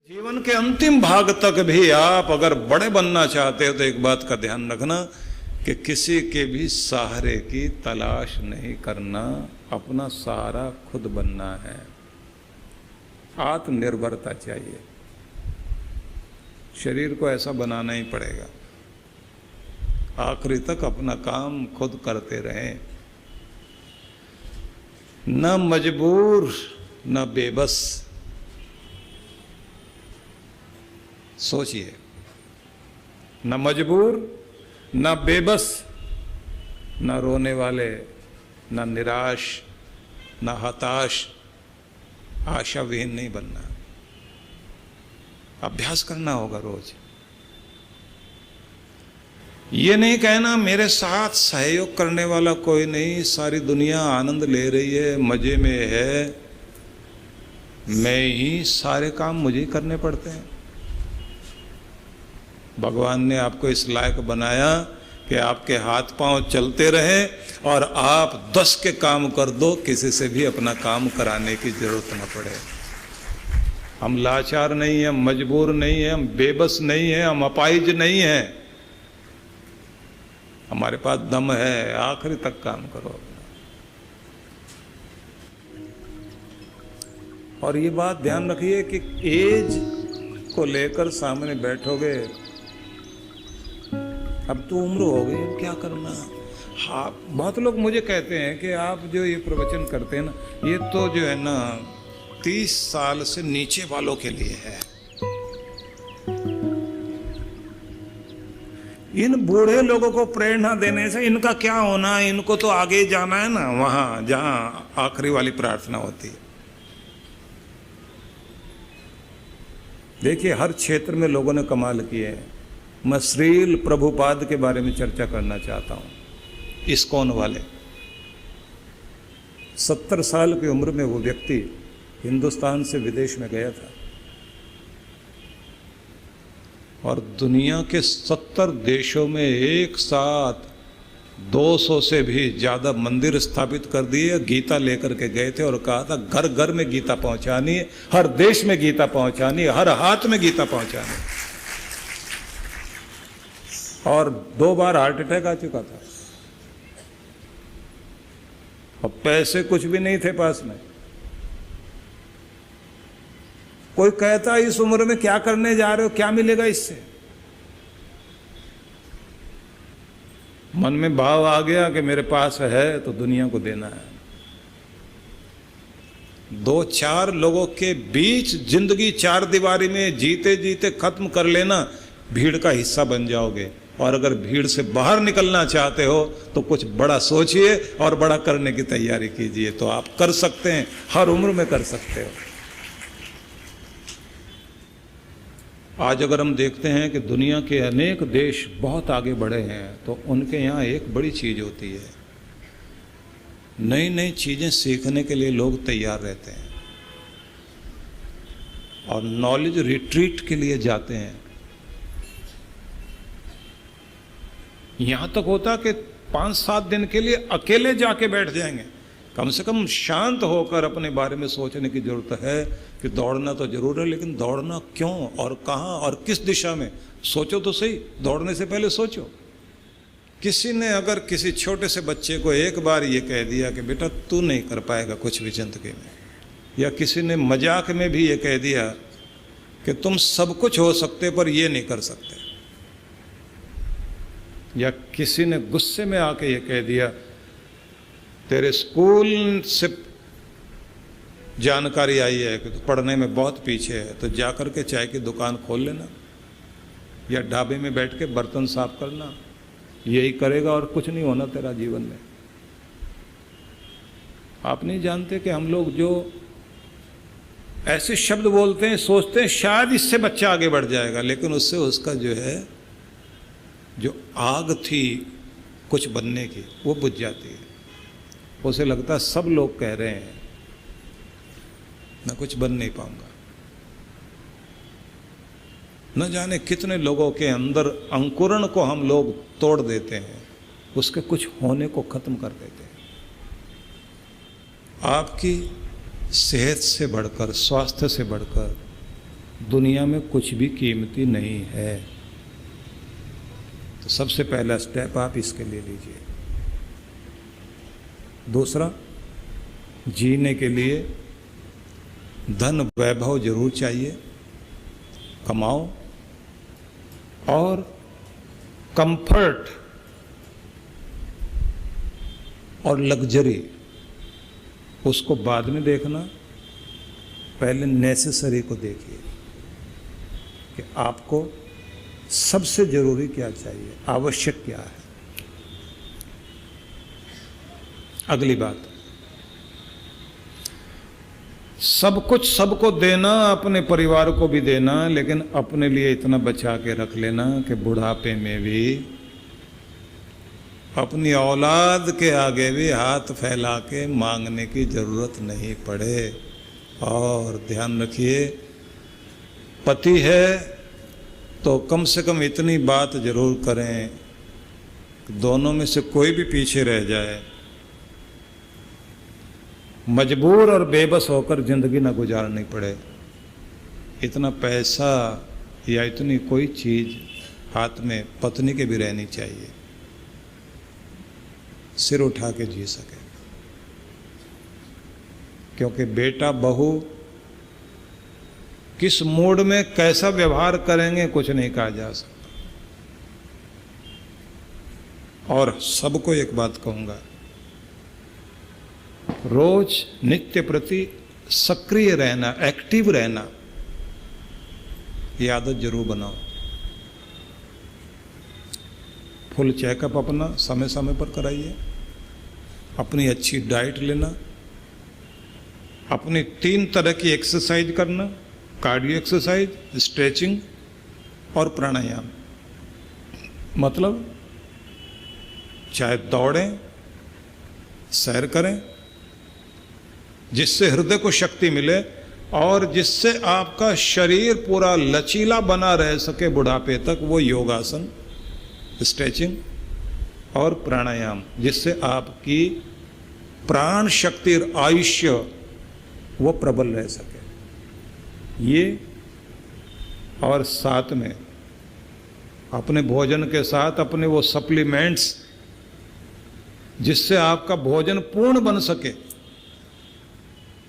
जीवन के अंतिम भाग तक भी आप अगर बड़े बनना चाहते हो तो एक बात का ध्यान रखना कि किसी के भी सहारे की तलाश नहीं करना, अपना सहारा खुद बनना है। आत्मनिर्भरता चाहिए, शरीर को ऐसा बनाना ही पड़ेगा। आखिरी तक अपना काम खुद करते रहें, न मजबूर न बेबस। सोचिए, न मजबूर न बेबस, न रोने वाले न निराश न हताश, आशाविहीन नहीं बनना। अभ्यास करना होगा रोज। ये नहीं कहना मेरे साथ सहयोग करने वाला कोई नहीं, सारी दुनिया आनंद ले रही है, मजे में है, मैं ही सारे काम मुझे ही करने पड़ते हैं। भगवान ने आपको इस लायक बनाया कि आपके हाथ पांव चलते रहे और आप 10 के काम कर दो, किसी से भी अपना काम कराने की जरूरत न पड़े। हम लाचार नहीं हैं, हम मजबूर नहीं हैं, हम बेबस नहीं हैं, हम अपाहिज नहीं हैं। हमारे पास दम है, आखिरी तक काम करो। और ये बात ध्यान रखिए कि एज को लेकर सामने बैठोगे, अब तो उम्र हो गई, क्या करना। हाँ, बहुत लोग मुझे कहते हैं कि आप जो ये प्रवचन करते हैं ना, ये तो जो है ना 30 साल से नीचे वालों के लिए है। इन बूढ़े लोगों को प्रेरणा देने से इनका क्या होना, इनको तो आगे जाना है ना, वहां जहां आखिरी वाली प्रार्थना होती है। देखिए, हर क्षेत्र में लोगों ने कमाल किए हैं। मैं श्रील प्रभुपाद के बारे में चर्चा करना चाहता हूं। इस्कॉन वाले 70 साल की उम्र में वो व्यक्ति हिंदुस्तान से विदेश में गया था और दुनिया के 70 देशों में एक साथ 200 से भी ज्यादा मंदिर स्थापित कर दिए। गीता लेकर के गए थे और कहा था घर घर में गीता पहुंचानी है, हर देश में गीता पहुंचानी है, हर हाथ में गीता पहुंचानी है। और 2 बार हार्ट अटैक आ चुका था और पैसे कुछ भी नहीं थे पास में। कोई कहता इस उम्र में क्या करने जा रहे हो, क्या मिलेगा इससे। मन में भाव आ गया कि मेरे पास है तो दुनिया को देना है। 2-4 लोगों के बीच जिंदगी 4 दीवारी में जीते जीते खत्म कर लेना, भीड़ का हिस्सा बन जाओगे। और अगर भीड़ से बाहर निकलना चाहते हो तो कुछ बड़ा सोचिए और बड़ा करने की तैयारी कीजिए, तो आप कर सकते हैं, हर उम्र में कर सकते हो। आज अगर हम देखते हैं कि दुनिया के अनेक देश बहुत आगे बढ़े हैं तो उनके यहाँ एक बड़ी चीज होती है, नई नई चीजें सीखने के लिए लोग तैयार रहते हैं और नॉलेज रिट्रीट के लिए जाते हैं। यहां तक होता कि 5-7 दिन के लिए अकेले जाके बैठ जाएंगे। कम से कम शांत होकर अपने बारे में सोचने की जरूरत है कि दौड़ना तो जरूर है, लेकिन दौड़ना क्यों और कहां और किस दिशा में, सोचो तो सही। दौड़ने से पहले सोचो। किसी ने अगर किसी छोटे से बच्चे को एक बार ये कह दिया कि बेटा तू नहीं कर पाएगा कुछ भी जिंदगी में, या किसी ने मजाक में भी ये कह दिया कि तुम सब कुछ हो सकते पर ये नहीं कर सकते, या किसी ने गुस्से में आके ये कह दिया तेरे स्कूल से जानकारी आई है कि तू पढ़ने में बहुत पीछे है, तो जाकर के चाय की दुकान खोल लेना या ढाबे में बैठ के बर्तन साफ करना, यही करेगा और कुछ नहीं होना तेरा जीवन में। आप नहीं जानते कि हम लोग जो ऐसे शब्द बोलते हैं, सोचते हैं शायद इससे बच्चा आगे बढ़ जाएगा, लेकिन उससे उसका जो है जो आग थी कुछ बनने की वो बुझ जाती है। उसे लगता है सब लोग कह रहे हैं, मैं कुछ बन नहीं पाऊंगा। न जाने कितने लोगों के अंदर अंकुरण को हम लोग तोड़ देते हैं, उसके कुछ होने को खत्म कर देते हैं। आपकी सेहत से बढ़कर, स्वास्थ्य से बढ़कर दुनिया में कुछ भी कीमती नहीं है। तो सबसे पहला स्टेप आप इसके लिए लीजिए। दूसरा, जीने के लिए धन वैभव जरूर चाहिए, कमाओ, और कंफर्ट और लग्जरी उसको बाद में देखना, पहले नेसेसरी को देखिए कि आपको सबसे जरूरी क्या चाहिए, आवश्यक क्या है। अगली बात, सब कुछ सबको देना, अपने परिवार को भी देना, लेकिन अपने लिए इतना बचा के रख लेना कि बुढ़ापे में भी अपनी औलाद के आगे भी हाथ फैला के मांगने की जरूरत नहीं पड़े। और ध्यान रखिए, पति है तो कम से कम इतनी बात जरूर करें कि दोनों में से कोई भी पीछे रह जाए, मजबूर और बेबस होकर जिंदगी ना गुजारनी पड़े। इतना पैसा या इतनी कोई चीज हाथ में पत्नी के भी रहनी चाहिए, सिर उठा के जी सके। क्योंकि बेटा बहू किस मूड में कैसा व्यवहार करेंगे कुछ नहीं कहा जा सकता। और सबको एक बात कहूंगा, रोज नित्य प्रति सक्रिय रहना, एक्टिव रहना, ये आदत जरूर बनाओ। फुल चेकअप अपना समय समय पर कराइए, अपनी अच्छी डाइट लेना, अपनी 3 तरह की एक्सरसाइज करना, कार्डियो एक्सरसाइज, स्ट्रेचिंग और प्राणायाम। मतलब चाहे दौड़ें, सैर करें, जिससे हृदय को शक्ति मिले और जिससे आपका शरीर पूरा लचीला बना रह सके बुढ़ापे तक, वो योगासन, स्ट्रेचिंग और प्राणायाम, जिससे आपकी प्राण शक्ति और आयुष्य वो प्रबल रह सके। ये और साथ में अपने भोजन के साथ अपने वो सप्लीमेंट्स, जिससे आपका भोजन पूर्ण बन सके,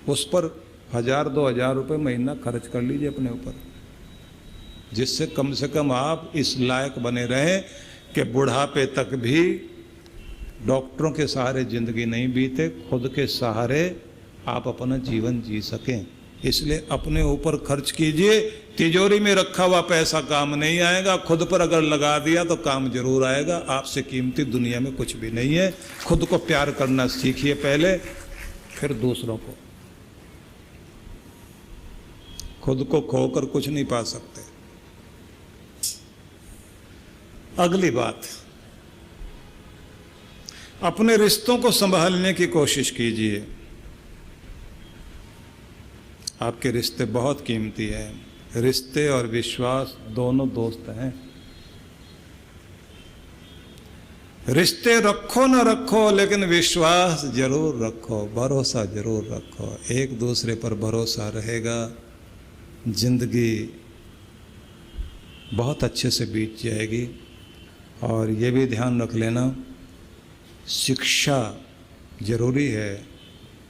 उस पर 1000-2000 रुपये महीना खर्च कर लीजिए अपने ऊपर, जिससे कम से कम आप इस लायक बने रहें कि बुढ़ापे तक भी डॉक्टरों के सहारे जिंदगी नहीं बीते, खुद के सहारे आप अपना जीवन जी सकें। इसलिए अपने ऊपर खर्च कीजिए। तिजोरी में रखा हुआ पैसा काम नहीं आएगा, खुद पर अगर लगा दिया तो काम जरूर आएगा। आपसे कीमती दुनिया में कुछ भी नहीं है। खुद को प्यार करना सीखिए पहले, फिर दूसरों को। खुद को खोकर कुछ नहीं पा सकते। अगली बात, अपने रिश्तों को संभालने की कोशिश कीजिए। आपके रिश्ते बहुत कीमती हैं। रिश्ते और विश्वास दोनों दोस्त हैं। रिश्ते रखो ना रखो, लेकिन विश्वास जरूर रखो, भरोसा जरूर रखो। एक दूसरे पर भरोसा रहेगा, जिंदगी बहुत अच्छे से बीत जाएगी। और ये भी ध्यान रख लेना, शिक्षा जरूरी है,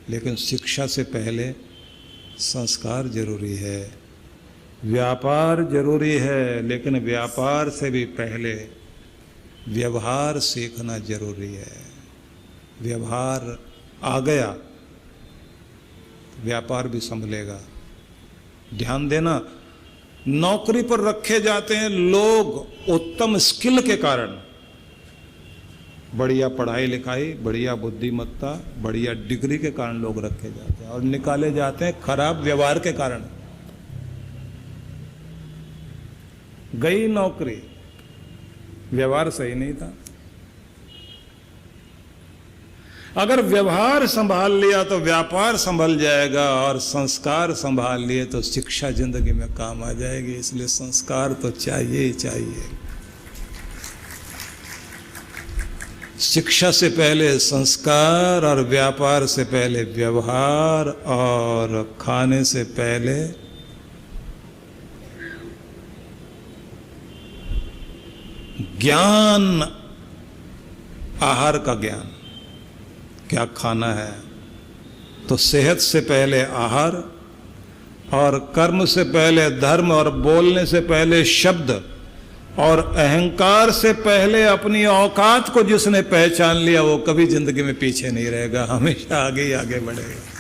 लेकिन शिक्षा से पहले संस्कार जरूरी है। व्यापार जरूरी है, लेकिन व्यापार से भी पहले व्यवहार सीखना जरूरी है। व्यवहार आ गया, व्यापार भी संभलेगा। ध्यान देना, नौकरी पर रखे जाते हैं लोग उत्तम स्किल के कारण, बढ़िया पढ़ाई लिखाई, बढ़िया बुद्धिमत्ता, बढ़िया डिग्री के कारण लोग रखे जाते हैं, और निकाले जाते हैं खराब व्यवहार के कारण। गई नौकरी, व्यवहार सही नहीं था। अगर व्यवहार संभाल लिया तो व्यापार संभल जाएगा, और संस्कार संभाल लिए तो शिक्षा जिंदगी में काम आ जाएगी। इसलिए संस्कार तो चाहिए ही चाहिए। शिक्षा से पहले संस्कार, और व्यापार से पहले व्यवहार, और खाने से पहले ज्ञान, आहार का ज्ञान, क्या खाना है। तो सेहत से पहले आहार, और कर्म से पहले धर्म, और बोलने से पहले शब्द, और अहंकार से पहले अपनी औकात को जिसने पहचान लिया वो कभी जिंदगी में पीछे नहीं रहेगा, हमेशा आगे ही आगे बढ़ेगा।